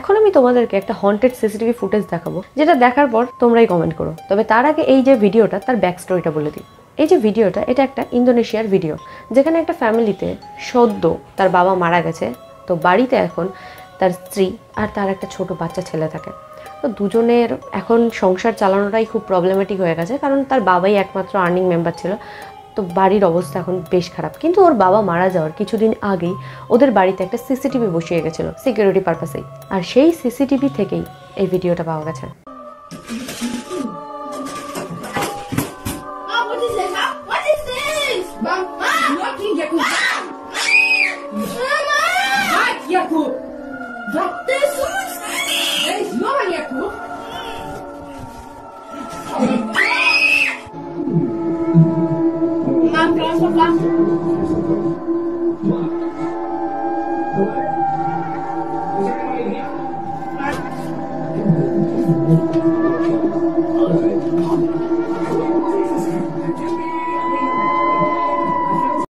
এখন আমি তোমাদেরকে একটা হন্টেড সিসিটিভি ফুটেজ দেখাবো, যেটা দেখার পর তোমরাই কমেন্ট করো। তবে তার আগে এই যে ভিডিওটা, তার ব্যাক স্টোরিটা বলে দিই। এই যে ভিডিওটা, এটা একটা ইন্দোনেশিয়ার ভিডিও, যেখানে একটা ফ্যামিলিতে সদ্য তার বাবা মারা গেছে। তো বাড়িতে এখন তার স্ত্রী আর তার একটা ছোট বাচ্চা ছেলে থাকে। তো দুজনের এখন সংসার চালানোটাই খুব প্রবলেমেটিক হয়ে গেছে, কারণ তার বাবাই একমাত্র আর্নিং মেম্বার ছিল। তো বাড়ির অবস্থা এখন বেশ খারাপ। কিন্তু ওর বাবা মারা যাওয়ার কিছুদিন আগেই ওদের বাড়িতে একটা সিসিটিভি বসিয়ে গেছিলো সিকিউরিটি পারপাসেই, আর সেই সিসিটিভি থেকেই এই ভিডিওটা পাওয়া গেছে।